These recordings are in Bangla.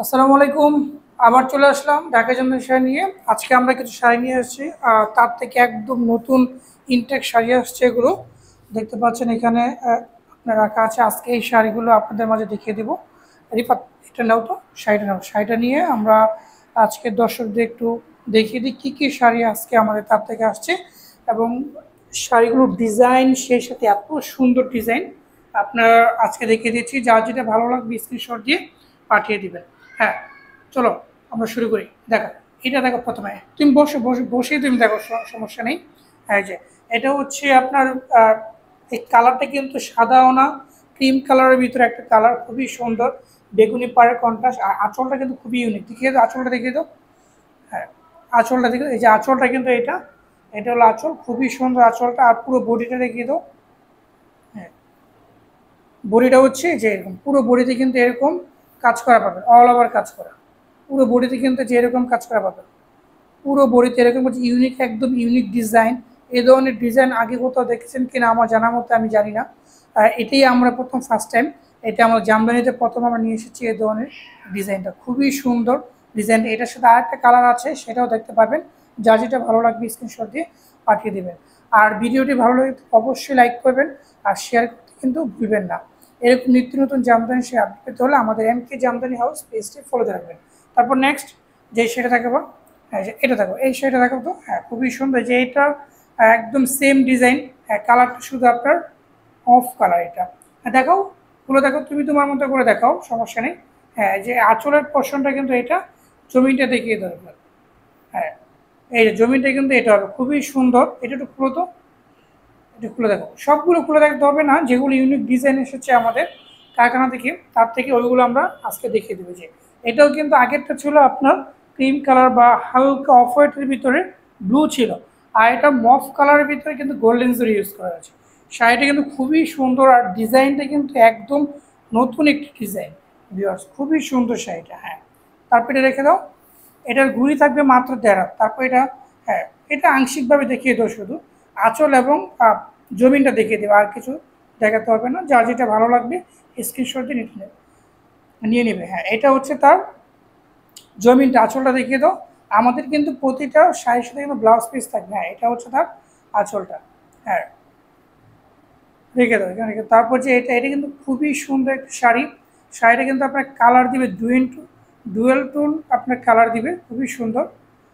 আসসালামু আলাইকুম। আবার চলে আসলাম ঢাকা জামদানি শাড়ি নিয়ে। আজকে আমরা কিছু শাড়ি নিয়ে এসেছি, তার থেকে একদম নতুন ইনটেক শাড়ি আসছে। এগুলো দেখতে পাচ্ছেন এখানে আপনার রাখা আছে। আজকে এই শাড়িগুলো আপনাদের মাঝে দেখিয়ে দেবো। রিফাত, এটা নাও তো, শাড়িটা নাও। শাড়িটা নিয়ে আমরা আজকে দর্শকদের একটু দেখিয়ে দিই কী কী শাড়ি আজকে আমাদের তার থেকে আসছে, এবং শাড়িগুলোর ডিজাইন সেই সাথে এত সুন্দর ডিজাইন আপনার আজকে দেখিয়ে দিচ্ছি। যার যেটা ভালো লাগবে স্ক্রিনশট দিয়ে পাঠিয়ে দিবেন। হ্যাঁ, চলো আমরা শুরু করি। দেখো, এটা দেখো, প্রথমে তুমি বসে বসে বসেই তুমি দেখো, সমস্যা নেই। হ্যাঁ, যে এটা হচ্ছে আপনার এই কালারটা কিন্তু সাদাও না, ক্রিম কালারের ভিতরে একটা কালার, খুবই সুন্দর বেগুনি পাড়ের কন্ট্রাস্ট। আর আঁচলটা কিন্তু খুবই ইউনিক। দেখিয়ে দাও আঁচলটা, দেখিয়ে দাও। হ্যাঁ, আঁচলটা দেখে, এই যে আঁচলটা কিন্তু এটা এটা হলো আঁচল, খুবই সুন্দর আঁচলটা। আর পুরো বডিটা দেখিয়ে দাও। হ্যাঁ, বডিটা হচ্ছে যে এরকম, পুরো বডিতে কিন্তু এরকম কাজ করা পাবেন, অল ওভার কাজ করা। পুরো বডিতে কিন্তু যে এরকম কাজ করা পাবেন, পুরো বডিতে এরকম হচ্ছে ইউনিক, একদম ইউনিক ডিজাইন। এই ধরনের ডিজাইন আগে কোথাও দেখেছেন কিনা আমার জানার মতো আমি জানি না। এটাই আমরা প্রথম, ফার্স্ট টাইম এটা আমরা জামদানিতে প্রথম আমরা নিয়ে এসেছি। এই ধরনের ডিজাইনটা খুবই সুন্দর ডিজাইনটা। এটার সাথে আরেকটা কালার আছে, সেটাও দেখতে পাবেন। যার যেটা ভালো লাগবে স্ক্রিনশট দিয়ে পাঠিয়ে দেবেন। আর ভিডিওটি ভালো লাগে অবশ্যই লাইক করবেন, আর শেয়ার করতে কিন্তু ভুলবেন না। এরকম নিত্য নতুন জামদানি সে আপডেট পেতে হলে আমাদের এমকে জামদানি হাউস পেজটি ফলো রাখবেন। তারপর নেক্সট যে সেটা থাকবে, হ্যাঁ এটা দেখো, এই শাড়িটা দেখো তো। হ্যাঁ, খুবই সুন্দর। যে এটা একদম সেম ডিজাইন। হ্যাঁ, কালারটা শুধু আপনার অফ কালার। এটা হ্যাঁ দেখাও, খুলে দেখো, তুমি তোমার মতো করে দেখাও, সমস্যা নেই। হ্যাঁ, যে আঁচলের পোর্শনটা কিন্তু এটা, জমিনটা দেখিয়ে দরকার। হ্যাঁ, এই যে জমিনটা কিন্তু এটা হবে, খুবই সুন্দর। এটা একটু খুলো তো, এটা খুলে দেখো। সবগুলো খুলে দেখতে হবে না, যেগুলো ইউনিক ডিজাইন এসেছে আমাদের কারখানা থেকে, তার থেকে ওইগুলো আমরা আজকে দেখিয়ে দেবো। যে এটাও কিন্তু আগেরটা ছিল আপনার ক্রিম কালার বা হালকা অফ হোয়াইটের ভিতরে ব্লু ছিল, আর এটা মফ কালারের ভিতরে কিন্তু গোল্ডেন জরি ইউজ করা হয়েছে। শাড়িটা কিন্তু খুবই সুন্দর, আর ডিজাইনটা কিন্তু একদম নতুন একটি ডিজাইন। ভিউয়ার্স, খুবই সুন্দর শাড়িটা। হ্যাঁ, তারপর এটা রেখে দাও। এটার ঘুড়ি থাকবে মাত্র 1.5 হাত। তারপর এটা, হ্যাঁ এটা আংশিকভাবে দেখিয়ে দাও, শুধু আঁচল এবং জমিনটা দেখিয়ে দেবে, আর কিছু দেখাতে হবে না। যার যেটা ভালো লাগবে স্ক্রিনশট দিয়ে নিয়ে নেবে। হ্যাঁ, এটা হচ্ছে তার জমিনটা। আঁচলটা দেখিয়ে দাও। আমাদের কিন্তু প্রতিটা শাড়ির সাথে কিন্তু ব্লাউজ পিস থাকবে। হ্যাঁ, এটা হচ্ছে তার আঁচলটা। হ্যাঁ, রেখে দাও এখানে রেখে। তারপর যে এটা এটা কিন্তু খুবই সুন্দর একটা শাড়ি। শাড়িটা কিন্তু আপনার কালার দিবে ডুয়েল টোন, আপনার কালার দিবে, খুবই সুন্দর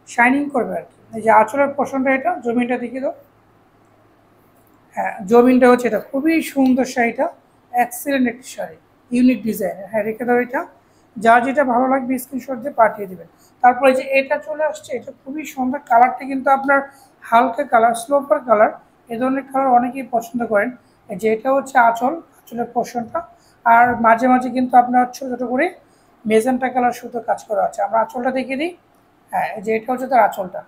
শাইনিং করবে আর কি। এই যে আঁচলের পশনটা, এটা জমিনটা দেখিয়ে দাও। হ্যাঁ, জমিনটা হচ্ছে এটা, খুবই সুন্দর শাড়িটা, এক্সেলেন্ট একটি শাড়ি, ইউনিক ডিজাইনের। হ্যাঁ, রেখে দাও এটা। যার যেটা ভালো লাগবে স্ক্রিনশট দিয়ে পাঠিয়ে দেবেন। তারপরে যে এটা চলে আসছে, এটা খুবই সুন্দর। কালারটা কিন্তু আপনার হালকা কালার, স্লোপার কালার। এ ধরনের কালার অনেকেই পছন্দ করেন। এই যে এটা হচ্ছে আঁচলের পোর্শনটা। আর মাঝে মাঝে কিন্তু আপনার ছোটো ছোটো করে মেজেন্টা কালার সুতো কাজ করা আছে। আমরা আঁচলটা দেখিয়ে দিই। হ্যাঁ, এই যে এটা হচ্ছে তার আঁচলটা,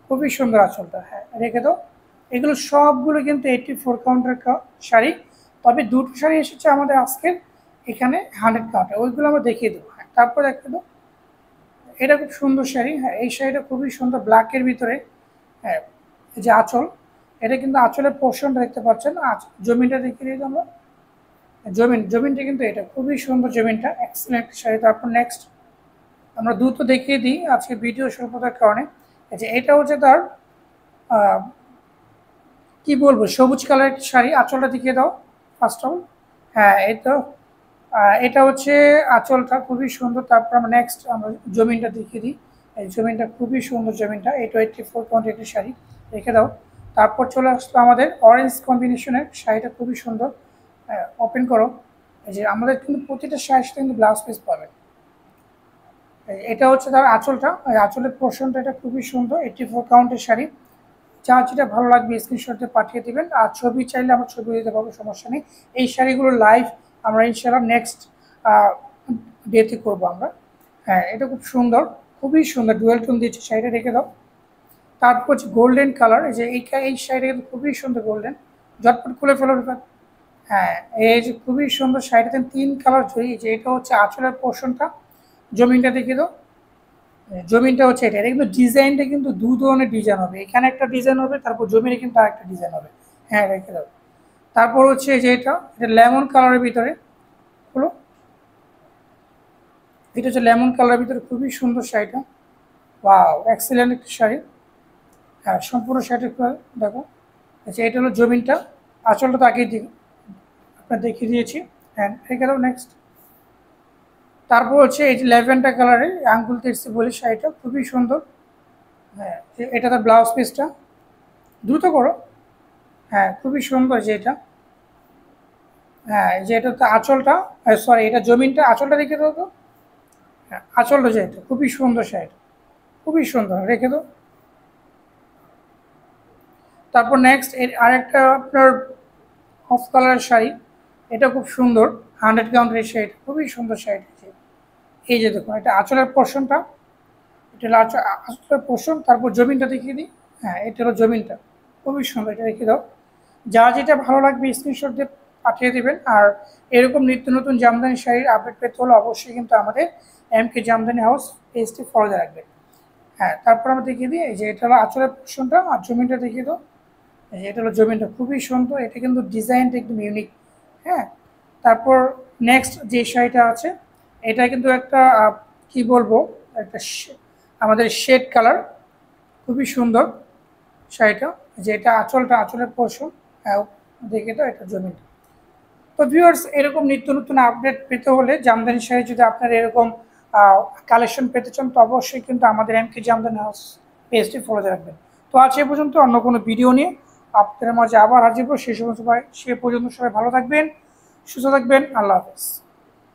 খুবই সুন্দর আঁচলটা। হ্যাঁ, রেখে দাও। এগুলো সবগুলো কিন্তু 84 কাউন্টের শাড়ি। তবে দুটো শাড়ি এসেছে আমাদের আজকের এখানে 100 কাউন্টার, ওইগুলো আমরা দেখিয়ে দেবো। হ্যাঁ, তারপর দেখতে দেবো। এটা খুব সুন্দর শাড়ি। হ্যাঁ, এই শাড়িটা খুবই সুন্দর, ব্ল্যাকের ভিতরে। হ্যাঁ, এই যে আঁচল, এটা কিন্তু আঁচলের পোর্শনটা দেখতে পাচ্ছেন। জমিনটা দেখিয়ে দিই আমরা। জমিনটা কিন্তু এটা খুবই সুন্দর, জমিনটা এক্সেলেন্ট শাড়ি। তারপর নেক্সট আমরা দ্রুত দেখিয়ে দিই আজকে ভিডিও স্বল্পতার কারণে। এই যে এটা হচ্ছে তার কি বলবো, সবুজ কালার একটা শাড়ি। আঁচলটা দেখিয়ে দাও ফার্স্ট অফ অল। হ্যাঁ, এই তো এটা হচ্ছে আঁচলটা, খুবই সুন্দর। তারপর আমরা নেক্সট আমরা জমিনটা দেখিয়ে দিই। এই জমিনটা খুবই সুন্দর, জমিনটা এই 24 কাউন্টের শাড়ি। রেখে দাও। তারপর চলে আসলো আমাদের অরেঞ্জ কম্বিনেশনের শাড়িটা, খুবই সুন্দর। ওপেন করো। এই যে আমাদের কিন্তু প্রতিটা শাড়ির সাথে কিন্তু ব্লাউজ পিস পাবে। এটা হচ্ছে তার আঁচলটা, ওই আঁচলের পোর্শনটা, এটা খুবই সুন্দর। 84 কাউন্টের শাড়ি। যার যেটা ভালো লাগবে স্ক্রিনশটে পাঠিয়ে দেবেন। আর ছবি চাইলে আমরা ছবি দিতে পারবো, সমস্যা নেই। এই শাড়িগুলো লাইভ আমরা ইনশাআল্লাহ নেক্সট ডেতে করবো আমরা। হ্যাঁ, এটা খুব সুন্দর, খুবই সুন্দর, ডুয়েল টোন দিয়েছে শাড়িটা। রেখে দাও। তারপর হচ্ছে গোল্ডেন কালার। এই যে এই শাড়িটা কিন্তু খুবই সুন্দর, গোল্ডেন। ঝটপট খুলে ফেলো। হ্যাঁ, এই যে খুবই সুন্দর শাড়িটাতে 3 কালার জড়ি। যে এটা হচ্ছে আঁচলের পোর্শনটা, জমিনটা দেখিয়ে দাও। জমিনটা হচ্ছে এটা। এটা কিন্তু ডিজাইনটা কিন্তু দু ধরনের ডিজাইন হবে, এখানে একটা ডিজাইন হবে, তারপর জমিনে কিন্তু আরেকটা ডিজাইন হবে। হ্যাঁ, রেখে দাও। তারপর হচ্ছে যে এটা লেমন কালারের ভিতরে হলো। এটা হচ্ছে লেমন কালারের ভিতরে, খুবই সুন্দর শাড়িটা। ওয়াও, এক্সেলেন্ট একটি শাড়ি। হ্যাঁ, সম্পূর্ণ শাড়িটা দেখো। আচ্ছা, এটা হলো জমিনটা, আঁচলটা তো আগেই আপনার দেখিয়ে দিয়েছি। হ্যাঁ, রেখে দাও নেক্সট। তারপর হচ্ছে এই যে ল্যাভেন্ডার কালারের আঙ্গুল তেরসি বলি শাড়িটা, খুবই সুন্দর। হ্যাঁ, এটা তো ব্লাউজ পিসটা, দ্রুত করো। হ্যাঁ, খুবই সুন্দর যে এটা। হ্যাঁ, এই যে এটা তো আঁচলটা, সরি এটা জমিনটা, আঁচলটা রেখে দাও তো। হ্যাঁ, আঁচলটা যে এটা খুবই সুন্দর শাড়িটা, খুবই সুন্দর, রেখে দাও। তারপর নেক্সট আরেকটা আপনার অফ কালারের শাড়ি, এটা খুব সুন্দর, 100 কাউন্টের শাড়িটা, খুবই সুন্দর শাড়িটা। এই যে দেখুন, এটা আঁচলের পোর্শনটা, এটা হলো আঁচলের পোর্শন। তারপর জমিনটা দেখিয়ে দিই। হ্যাঁ, এটা হলো জমিনটা, খুবই সুন্দর, এটা রেখে দাও। যা যেটা ভালো লাগবে স্ক্রিনশট দিয়ে পাঠিয়ে দেবেন। আর এরকম নিত্য নতুন জামদানি শাড়ির আপডেট পেতে হলে অবশ্যই কিন্তু আমাদের MK জামদানি হাউস পেজটি ফলো দিয়ে রাখবেন। হ্যাঁ, তারপর আমরা দেখিয়ে দিই, এই যে এটা হলো আঁচলের পোর্শনটা, আর জমিনটা দেখিয়ে দাও। এই যে এটা হলো জমিনটা, খুবই সুন্দর, এটা কিন্তু ডিজাইনটা একদম ইউনিক। হ্যাঁ, তারপর নেক্সট যে শাড়িটা আছে, এটা কিন্তু একটা কি বলবো, একটা আমাদের শেড কালার, খুবই সুন্দর শাড়িটা। যেটা আঁচলটা, আঁচলের পোর্শন দেখে তো এটা জমিটা। তো ভিউয়ার্স, এরকম নিত্য নতুন আপডেট পেতে হলে জামদানি শাড়ি যদি আপনারা এরকম কালেকশন পেতে চান, তো অবশ্যই কিন্তু আমাদের MK জামদানি হাউস পেজটি ফলো রাখবেন। তো আজ এ পর্যন্ত, অন্য কোনো ভিডিও নিয়ে আপনাদের মাঝে আবার হাজির হবো। সে পর্যন্ত সবাই ভালো থাকবেন, সুস্থ থাকবেন। আল্লাহ হাফেজ।